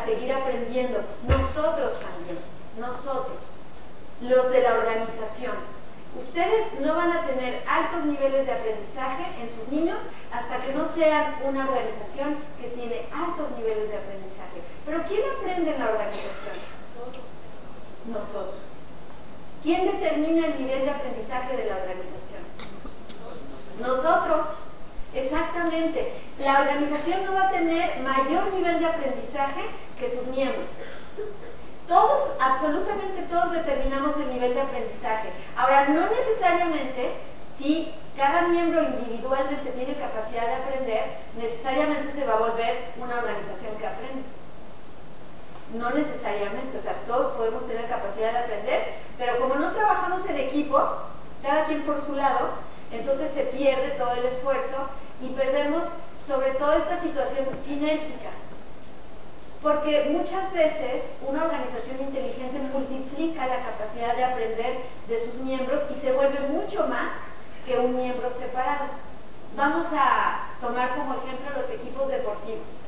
seguir aprendiendo. Nosotros también, nosotros, los de la organización. Ustedes no van a tener altos niveles de aprendizaje en sus niños hasta que no sean una organización que tiene altos niveles de aprendizaje. ¿Pero quién aprende en la organización? Nosotros. ¿Quién determina el nivel de aprendizaje de la organización? Nosotros. Exactamente. La organización no va a tener mayor nivel de aprendizaje que sus miembros. Todos, absolutamente todos determinamos el nivel de aprendizaje. Ahora, no necesariamente, si cada miembro individualmente tiene capacidad de aprender, necesariamente se va a volver una organización que aprende. No necesariamente, o sea, todos podemos tener capacidad de aprender, pero como no trabajamos en equipo, cada quien por su lado, entonces se pierde todo el esfuerzo y perdemos sobre todo esta situación sinérgica. Porque muchas veces una organización inteligente multiplica la capacidad de aprender de sus miembros y se vuelve mucho más que un miembro separado. Vamos a tomar como ejemplo los equipos deportivos.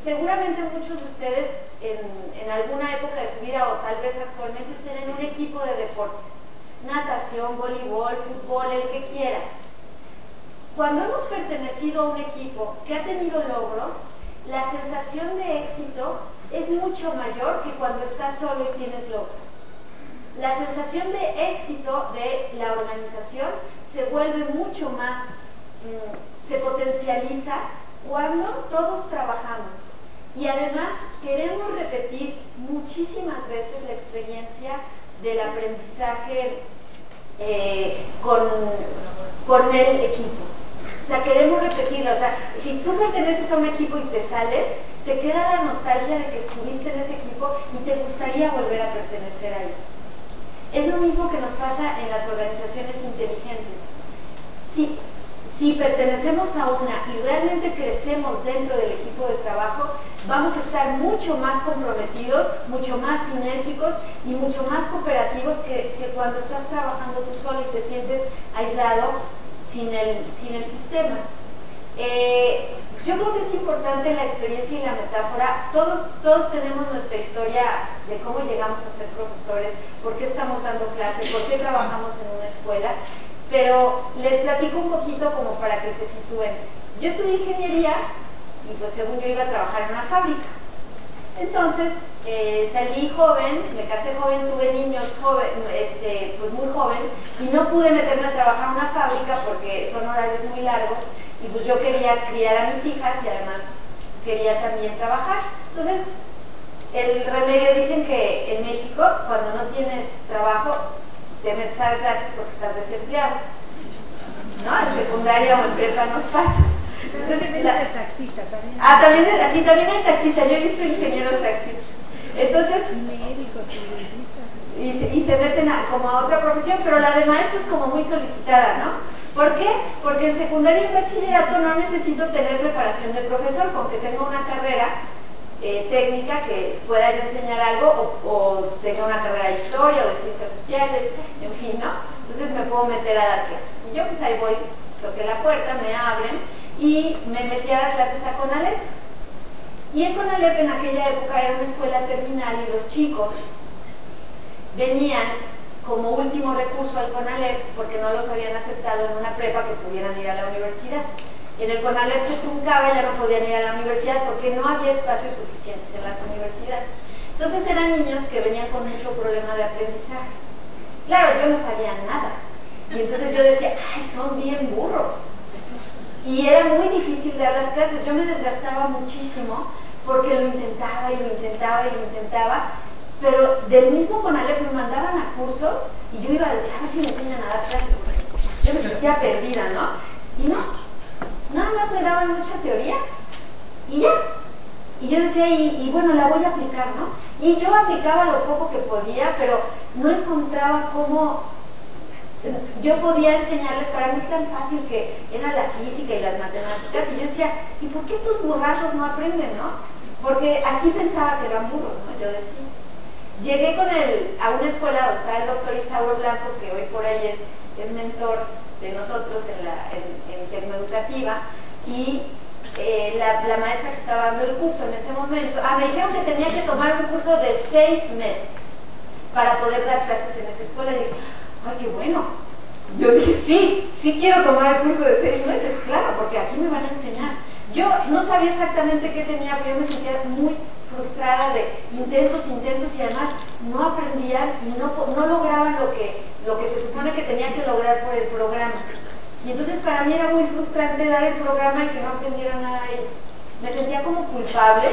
Seguramente muchos de ustedes en alguna época de su vida o tal vez actualmente estén en un equipo de deportes. Natación, voleibol, fútbol, el que quiera. Cuando hemos pertenecido a un equipo que ha tenido logros, la sensación de éxito es mucho mayor que cuando estás solo y tienes logros. La sensación de éxito de la organización se vuelve mucho más, se potencializa cuando todos trabajamos. Y además queremos repetir muchísimas veces la experiencia del aprendizaje con el equipo. O sea, queremos repetirlo. O sea, si tú perteneces a un equipo y te sales, te queda la nostalgia de que estuviste en ese equipo y te gustaría volver a pertenecer a él. Es lo mismo que nos pasa en las organizaciones inteligentes. Si pertenecemos a una y realmente crecemos dentro del equipo de trabajo, vamos a estar mucho más comprometidos, mucho más sinérgicos y mucho más cooperativos que cuando estás trabajando tú solo y te sientes aislado sin el sistema. Yo creo que es importante la experiencia y la metáfora. Todos tenemos nuestra historia de cómo llegamos a ser profesores, por qué estamos dando clases, por qué trabajamos en una escuela, pero les platico un poquito como para que se sitúen. Yo estudié ingeniería y pues según yo iba a trabajar en una fábrica. Entonces salí joven, me casé joven, tuve niños pues muy joven y no pude meterme a trabajar en una fábrica porque son horarios muy largos y pues yo quería criar a mis hijas y además quería también trabajar. Entonces el remedio, dicen que en México cuando no tienes trabajo te metes a dar clases porque estás desempleado, ¿no? En secundaria o en prepa nos pasa. Entonces, también hay taxista también. También hay taxistas. Yo he visto ingenieros taxistas. Entonces, médicos, y se meten como a otra profesión, pero la de maestro es como muy solicitada, ¿no? ¿Por qué? Porque en secundaria y en bachillerato no necesito tener preparación de profesor, con que tenga una carrera técnica que pueda yo enseñar algo o tenga una carrera de historia o de ciencias sociales, en fin, ¿no? Entonces me puedo meter a dar clases. Y yo pues ahí voy, toqué la puerta, me abren y me metí a dar clases a CONALEP. Y en CONALEP en aquella época era una escuela terminal y los chicos venían como último recurso al CONALEP porque no los habían aceptado en una prepa que pudieran ir a la universidad. En el CONALEP se truncaba, ya no podían ir a la universidad porque no había espacios suficientes en las universidades. Entonces eran niños que venían con mucho problema de aprendizaje. Claro, yo no sabía nada. Y entonces yo decía, ay, son bien burros. Y era muy difícil dar las clases. Yo me desgastaba muchísimo porque lo intentaba y lo intentaba y lo intentaba. Pero del mismo CONALEP me mandaban a cursos y yo iba a decir, a ver si me enseñan a dar clases. Yo me sentía perdida, ¿no? Y no, nada más me daban mucha teoría y ya. Y yo decía, y bueno, la voy a aplicar, ¿no? Y yo aplicaba lo poco que podía, pero no encontraba cómo yo podía enseñarles. Para mí tan fácil que era la física y las matemáticas. Y yo decía, ¿y por qué tus burrazos no aprenden, no? Porque así pensaba que eran burros, ¿no? Yo decía. Llegué a una escuela donde estaba el doctor Isauro Blanco, que hoy por ahí es mentor de nosotros en Tecnoeducativa, y la maestra que estaba dando el curso en ese momento, me dijeron que tenía que tomar un curso de 6 meses para poder dar clases en esa escuela. Y dije, ¡ay, qué bueno! Yo dije, sí quiero tomar el curso de 6 meses, claro, porque aquí me van a enseñar. Yo no sabía exactamente qué tenía, pero yo me sentía muy frustrada de intentos y además no aprendían y no lograban lo que se supone que tenía que lograr por el programa. Y entonces para mí era muy frustrante dar el programa y que no aprendieran nada ellos. Me sentía como culpable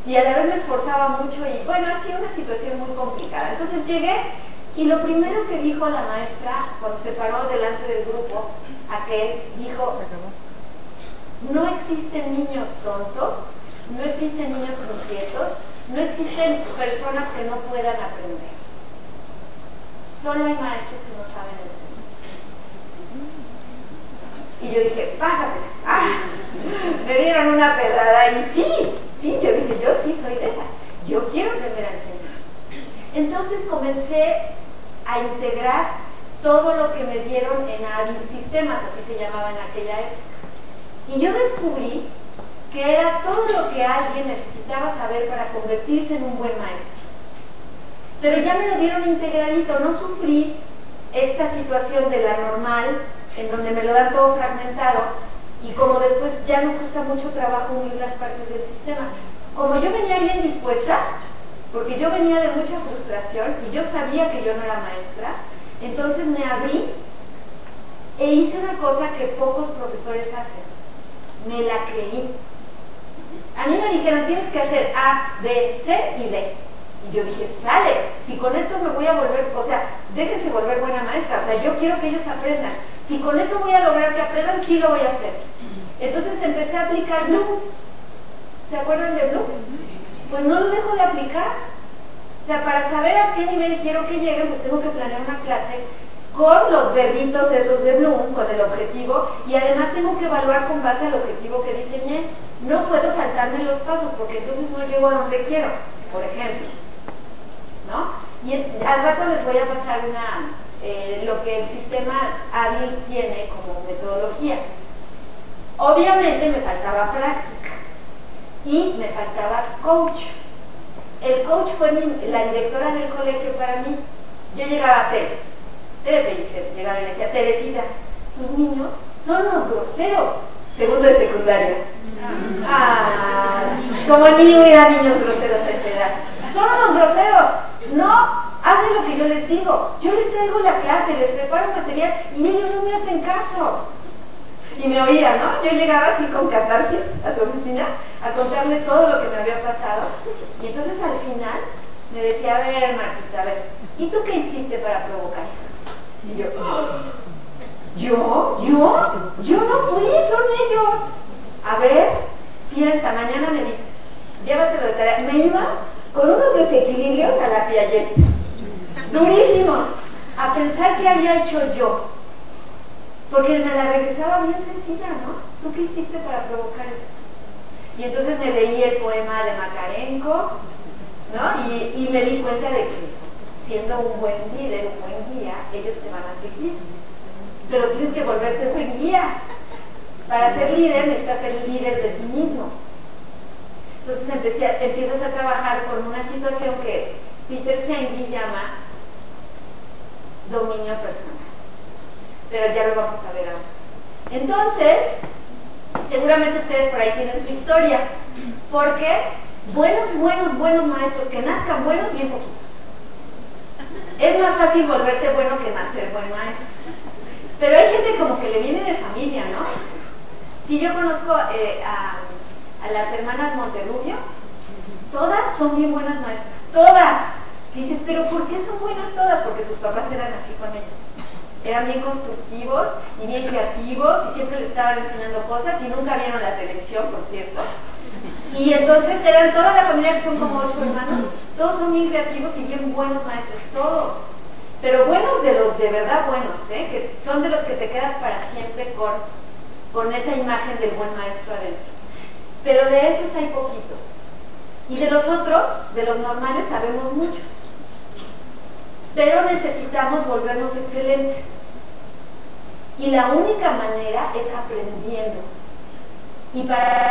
y a la vez me esforzaba mucho y bueno, ha sido una situación muy complicada. Entonces llegué y lo primero que dijo la maestra cuando se paró delante del grupo, dijo, no existen niños tontos, no existen niños inquietos, no existen personas que no puedan aprender. Solo hay maestros que no saben enseñar. Y yo dije, págatelas. Me dieron una pedrada y sí, yo dije, yo sí soy de esas. Yo quiero aprender a enseñar. Entonces comencé a integrar todo lo que me dieron en Hábil Sistemas, así se llamaba en aquella época. Y yo descubrí que era todo lo que alguien necesitaba saber para convertirse en un buen maestro. Pero ya me lo dieron integradito, no sufrí esta situación de la normal, en donde me lo dan todo fragmentado, y como después ya nos cuesta mucho trabajo unir las partes del sistema. Como yo venía bien dispuesta, porque yo venía de mucha frustración, y yo sabía que yo no era maestra, entonces me abrí e hice una cosa que pocos profesores hacen. Me la creí. A mí me dijeron, tienes que hacer A, B, C y D. Y yo dije, sale, si con esto me voy a volver, o sea, déjense volver buena maestra, o sea, yo quiero que ellos aprendan. Si con eso voy a lograr que aprendan, sí lo voy a hacer. Entonces empecé a aplicar Bloom. ¿Se acuerdan de Bloom? Pues no lo dejo de aplicar. O sea, para saber a qué nivel quiero que lleguen, pues tengo que planear una clase con los verbitos esos de Bloom, con el objetivo, y además tengo que evaluar con base al objetivo que diseñé. No puedo saltarme los pasos, porque entonces no llego a donde quiero, por ejemplo, ¿no? Y al rato les voy a pasar lo que el sistema Hábil tiene como metodología. Obviamente me faltaba práctica y me faltaba coach. El coach fue la directora del colegio para mí. Yo llegaba a Tere Pellicer, llegaba y le decía, Teresita, tus niños son unos groseros. Segundo de secundaria. Como ni hubiera niños groseros a esa edad. Son unos groseros. No hacen lo que yo les digo. Yo les traigo la clase, les preparo material y ellos no me hacen caso. Y me oía, ¿no? Yo llegaba así con catarsis a su oficina a contarle todo lo que me había pasado. Y entonces al final me decía, a ver, Martita, a ver, ¿y tú qué hiciste para provocar eso? Y yo no fui, son ellos. A ver, piensa, mañana me dices, llévatelo de tarea. Me iba con unos desequilibrios a la Piaget, durísimos, a pensar qué había hecho yo, porque me la regresaba bien sencilla, ¿no? ¿Tú qué hiciste para provocar eso? Y entonces me leí el poema de Makarenko, ¿no? Y me di cuenta de que siendo un buen líder, un buen guía, ellos te van a seguir, pero tienes que volverte buen guía. Para ser líder necesitas ser líder de ti mismo. Entonces empiezas a trabajar con una situación que Peter Senge llama dominio personal. Pero ya lo vamos a ver ahora. Entonces, seguramente ustedes por ahí tienen su historia, porque buenos maestros que nazcan buenos, bien poquitos. Es más fácil volverte bueno que nacer buen maestro. Pero hay gente como que le viene de familia, ¿no? Si yo conozco a las hermanas Monterrubio, todas son bien buenas maestras, todas. Y dices, ¿pero por qué son buenas todas? Porque sus papás eran así con ellas. Eran bien constructivos y bien creativos y siempre les estaban enseñando cosas y nunca vieron la televisión, por cierto. Y entonces eran toda la familia, que son como 8 hermanos, todos son bien creativos y bien buenos maestros, todos. Pero buenos de los de verdad buenos, que son de los que te quedas para siempre con esa imagen del buen maestro adentro. Pero de esos hay poquitos. Y de los otros, de los normales, sabemos muchos. Pero necesitamos volvernos excelentes. Y la única manera es aprendiendo. Y para